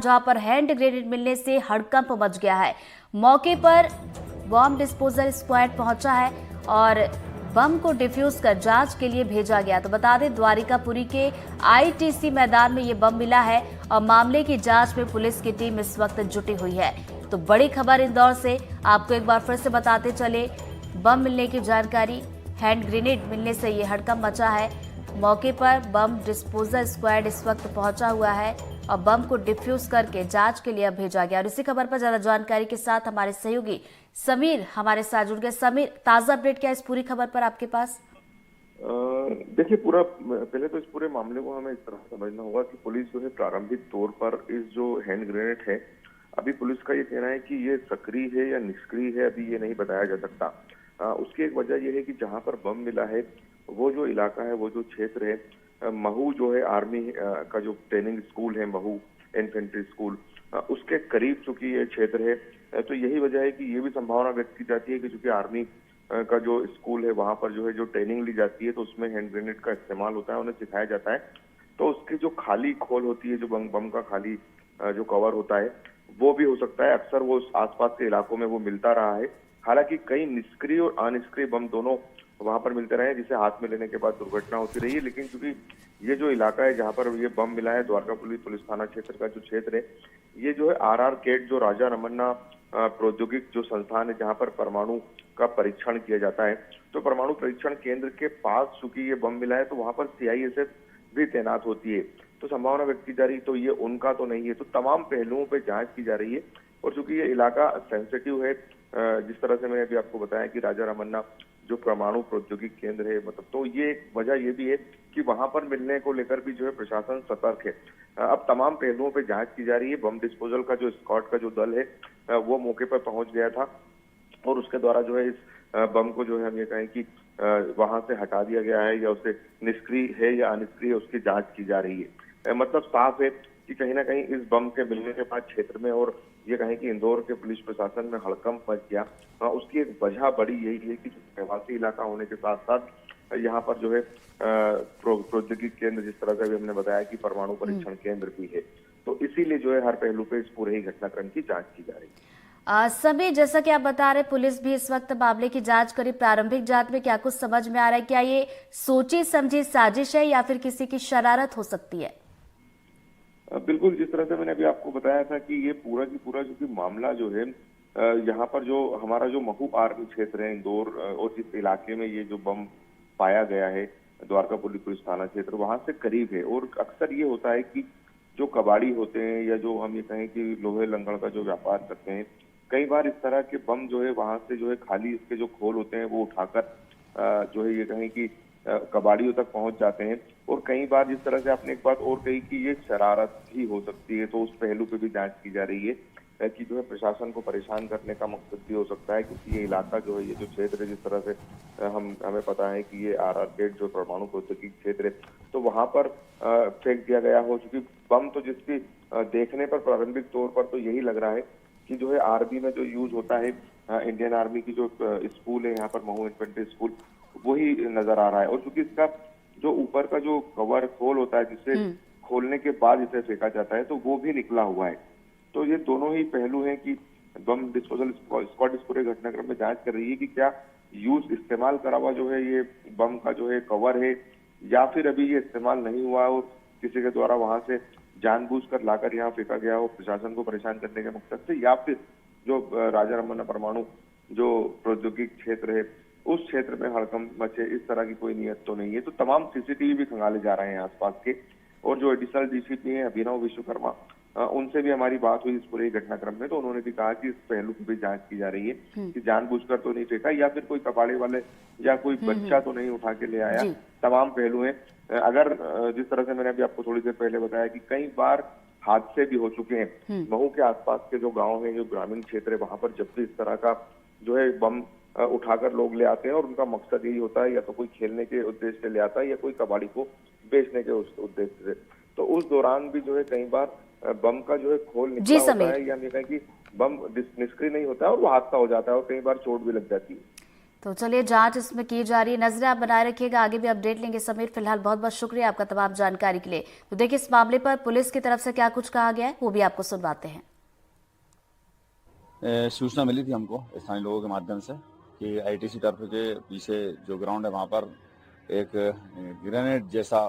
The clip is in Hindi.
जहां पर हैंड ग्रेनेड मिलने से हड़कंप मच गया है। मौके पर बॉम्ब डिस्पोजल स्क्वाड पहुंचा है और बम को डिफ्यूज कर जांच के लिए भेजा गया। तो बता दें, द्वारिकापुरी के आईटीसी मैदान में ये बम मिला है और मामले की जांच में पुलिस की टीम इस वक्त जुटी हुई है। तो बड़ी खबर इंदौर से आपको एक बार फिर से बताते चले, बम मिलने की जानकारी, हैंड ग्रेनेड मिलने से ये हड़कंप मचा है। मौके पर बम डिस्पोजल स्क्वाड इस वक्त पहुंचा हुआ है और बम को डिफ्यूज करके जांच के लिए अब भेजा गया। और इसी खबर पर ज्यादा जानकारी के साथ हमारे सहयोगी समीर हमारे साथ जुड़ गए। समीर, ताजा अपडेट क्या है इस पूरी खबर पर आपके पास? देखिए, पहले तो इस पूरे मामले को हमें इस तरह समझना होगा कि पुलिस जो है प्रारंभिक तौर पर इस जो हैंड ग्रेनेड है, अभी पुलिस का ये कहना है कि ये सक्रिय है या निष्क्रिय है, अभी ये नहीं बताया जा सकता। उसकी एक वजह यह है कि जहां पर बम मिला है वो जो इलाका है, वो जो क्षेत्र है, महू जो है आर्मी का जो ट्रेनिंग स्कूल है, महू इन्फेंट्री स्कूल, उसके करीब चूंकि ये क्षेत्र है, तो यही वजह है कि ये भी संभावना व्यक्त की जाती है कि चूंकि आर्मी का जो स्कूल है वहां पर जो है जो ट्रेनिंग ली जाती है, तो उसमें हैंड ग्रेनेड का इस्तेमाल होता है, उन्हें सिखाया जाता है। तो उसकी जो खाली खोल होती है, जो बम का खाली जो कवर होता है, वो भी हो सकता है। अक्सर वो आसपास के इलाकों में वो मिलता रहा है। हालांकि कई निष्क्रिय और अनिष्क्रिय बम दोनों वहां पर मिलते रहे, जिसे हाथ में लेने के बाद दुर्घटना होती रही है। लेकिन चूंकि ये जो इलाका है जहां पर ये बम मिला है, द्वारकापुरी पुलिस थाना क्षेत्र का जो क्षेत्र है, ये जो है RR कैट जो राजा रमन्ना प्रौद्योगिक जो संस्थान है, जहां पर परमाणु का परीक्षण किया जाता है, तो परमाणु परीक्षण केंद्र के पास चूंकि ये बम मिला है, तो वहां पर CISF भी तैनात होती है। तो संभावना व्यक्त की जा रही, तो ये उनका तो नहीं है। तो तमाम पहलुओं पे जांच की जा रही है। और चूंकि ये इलाका सेंसिटिव है, जिस तरह से मैंने अभी आपको बताया कि राजा रमन्ना जो परमाणु प्रौद्योगिक केंद्र है, मतलब, तो ये एक वजह ये भी है कि वहां पर मिलने को लेकर भी जो है प्रशासन सतर्क है। अब तमाम पहलुओं पे जांच की जा रही है। बम डिस्पोजल का जो स्क्वाड का जो दल है, वो मौके पर पहुंच गया था और उसके द्वारा जो है इस बम को जो है हम ये कहें कि वहां से हटा दिया गया है, या उसे निष्क्रिय है या अनिष्क्रिय, उसकी जांच की जा रही है। मतलब साफ है कि कहीं ना कहीं इस बम के मिलने के बाद क्षेत्र में, और ये कहें कि इंदौर के पुलिस प्रशासन में हड़कंप मच गया। उसकी एक वजह बड़ी यही है कि प्रवासी इलाका होने के साथ साथ यहाँ पर जो है प्रौद्योगिक केंद्र, जिस तरह से अभी हमने बताया कि परमाणु परीक्षण केंद्र भी है, तो इसीलिए जो है हर पहलू पे इस पूरे ही घटनाक्रम की जांच की जा रही है। समीर, जैसा कि आप बता रहे, पुलिस भी इस वक्त मामले की जांच करी। प्रारंभिक जांच में क्या कुछ समझ में आ रहा है? क्या ये सोची समझी साजिश है या फिर किसी की शरारत हो सकती है? बिल्कुल, जिस तरह से मैंने अभी आपको बताया था कि ये पूरा की पूरा जो कि मामला जो है, यहाँ पर जो हमारा जो महू आर्मी क्षेत्र है इंदौर, और जिस इलाके में ये जो बम पाया गया है, द्वारकापुरी पुलिस थाना क्षेत्र, वहां से करीब है। और अक्सर ये होता है कि जो कबाड़ी होते हैं, या जो हम ये कहें कि लोहे लंगड़ का जो व्यापार करते हैं, कई बार इस तरह के बम जो है वहां से जो है खाली इसके जो खोल होते हैं वो उठाकर जो है ये कहें कि कबाड़ियों तक पहुंच जाते हैं। और कई बार जिस तरह से आपने एक बात और कही कि ये शरारत भी हो सकती है, तो उस पहलू पे भी जांच की जा रही है कि जो है प्रशासन को परेशान करने का मकसद भी हो सकता है, क्योंकि ये इलाका जो है, ये जो क्षेत्र है, जिस तरह से हमें पता है कि ये RR कैट जो परमाणु प्रौद्योगिक क्षेत्र है, तो वहां पर फेंक दिया गया हो। चूंकि बम तो जिसकी देखने पर प्रारंभिक तौर पर तो यही लग रहा है कि जो है आर्मी में जो यूज होता है, इंडियन आर्मी की जो स्कूल है यहाँ पर, महू इन्फेंट्री स्कूल, वही नजर आ रहा है। और चूंकि इसका जो ऊपर का जो कवर खोल होता है, जिससे खोलने के बाद इसे फेंका जाता है, तो वो भी निकला हुआ है। तो ये दोनों ही पहलू हैं कि बम डिस्पोजल स्क्वाड इस पूरे घटनाक्रम में जांच कर रही है कि क्या यूज इस्तेमाल करा हुआ जो है ये बम का जो है कवर है, या फिर अभी ये इस्तेमाल नहीं हुआ और किसी के द्वारा वहां से जानबूझकर लाकर यहाँ फेंका गया हो प्रशासन को परेशान करने के मकसद से, या फिर जो राजा रमन्ना परमाणु जो प्रौद्योगिक क्षेत्र है, उस क्षेत्र में हड़कंप मचे, इस तरह की कोई नियत तो नहीं है। तो तमाम CCTV भी खंगाले जा रहे हैं आसपास के। और जो एडिशनल DCP हैं अभिनव विश्वकर्मा, उनसे भी हमारी बात हुई इस पूरे घटनाक्रम में, तो उन्होंने भी कहा कि इस पहलू की भी जांच की जा रही है कि जानबूझकर तो नहीं फेंका, या फिर कोई कबाड़े वाले या कोई बच्चा तो नहीं उठा के ले आया। तमाम पहलू हैं। अगर जिस तरह से मैंने अभी आपको थोड़ी देर पहले बताया कि कई बार हादसे भी हो चुके हैं महू के आसपास के जो गाँव है, जो ग्रामीण क्षेत्र है, वहां पर जब भी इस तरह का जो है बम उठाकर लोग ले आते हैं, और उनका मकसद यही होता है, या तो कोई खेलने के उद्देश्य से ले आता है, या कोई कबाड़ी को बेचने के उद्देश्य से। तो उस दौरान भी जो है कई बार बम का जो है खोल निकला होता है, या नहीं कहें कि बम निष्क्रिय नहीं होता है और वो हादसा हो जाता है, और कई बार चोट भी लग जाती है। तो चलिए जांच इसमें की जा रही है, नजरें आप बनाए रखिएगा, आगे भी अपडेट लेंगे। समीर, फिलहाल बहुत बहुत शुक्रिया आपका तमाम जानकारी के लिए। तो देखिए इस मामले पर पुलिस की तरफ से क्या कुछ कहा गया है वो भी आपको सुनवाते हैं। सूचना मिली थी हमको स्थानीय लोगों के माध्यम से कि आईटीसी टर्फ के पीछे जो ग्राउंड है वहाँ पर एक ग्रेनेड जैसा